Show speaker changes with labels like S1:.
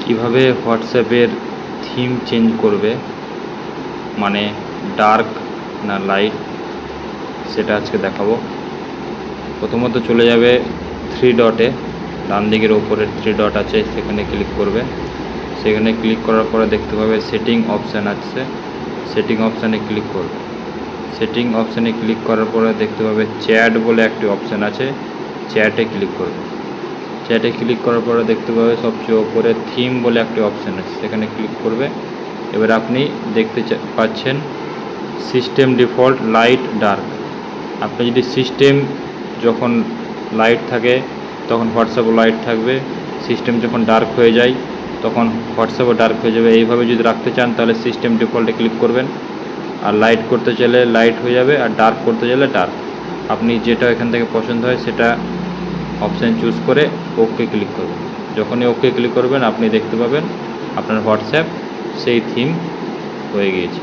S1: কিভাবে হোয়াটসঅ্যাপের theme change করবে, মানে ডার্ক না লাইট, সেটা আজকে দেখাবো। প্রথমত চলে যাবে থ্রি ডটে, ডান দিকের ওপরে থ্রি ডট আছে, সেখানে ক্লিক করবে। সেখানে ক্লিক করার পরে দেখতে পাবে সেটিং অপশান আছে, সেটিং অপশানে ক্লিক করবে। সেটিং অপশানে ক্লিক করার পরে দেখতে পাবে চ্যাট বলে একটি অপশান আছে, চ্যাটে ক্লিক করবে। চ্যাটে ক্লিক করার পরে দেখতে পাবে সবচেয়ে ওপরে থিম বলে একটি অপশান আছে, সেখানে ক্লিক করবে। এবার আপনি দেখতে পাচ্ছেন সিস্টেম ডিফল্ট লাইট ডার্ক। আপনি যদি সিস্টেম যখন লাইট থাকে তখন হোয়াটসঅ্যাপও লাইট থাকবে, সিস্টেম যখন ডার্ক হয়ে যায় তখন হোয়াটসঅ্যাপও ডার্ক হয়ে যাবে। এইভাবে যদি রাখতে চান তাহলে সিস্টেম ডিফল্টে ক্লিক করবেন, আর লাইট করতে চাইলে লাইট হয়ে যাবে, আর ডার্ক করতে চাইলে ডার্ক। আপনি যেটা এখান থেকে পছন্দ হয় সেটা অপশান চুজ করে ওকে ক্লিক করবেন। যখনই ওকে ক্লিক করবেন আপনি দেখতে পাবেন আপনার হোয়াটসঅ্যাপ সেই থিম হয়ে গিয়েছে।